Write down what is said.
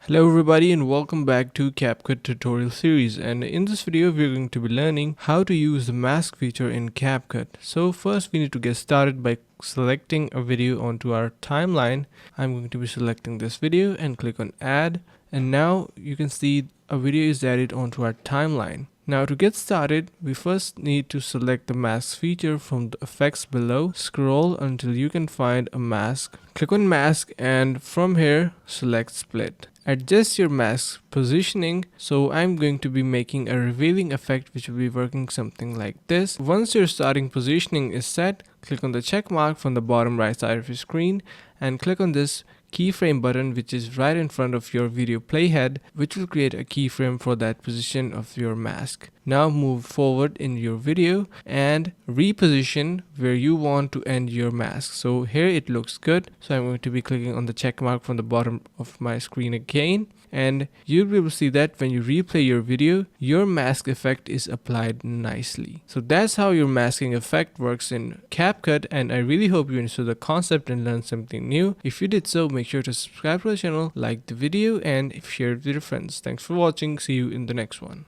Hello everybody and welcome back to CapCut tutorial series, and in this video we're going to be learning how to use the mask feature in CapCut. So first we need to get started by selecting a video onto our timeline. I'm going to be selecting this video and click on add, and now you can see a video is added onto our timeline. Now to get started, we first need to select the mask feature from the effects below. Scroll until you can find a mask. Click on mask and from here select split. Adjust your mask positioning. So I'm going to be making a revealing effect which will be working something like this. Once your starting positioning is set, click on the check mark from the bottom right side of your screen and click on this keyframe button which is right in front of your video playhead, which will create a keyframe for that position of your mask. Now move forward in your video and reposition where you want to end your mask. So here it looks good, so I'm going to be clicking on the check mark from the bottom of my screen again, and you'll be able to see that when you replay your video, your mask effect is applied nicely. So that's how your masking effect works in CapCut, and I really hope you understood the concept and learned something new. If you did so, make sure to subscribe to the channel, like the video, and share it with your friends. Thanks for watching. See you in the next one.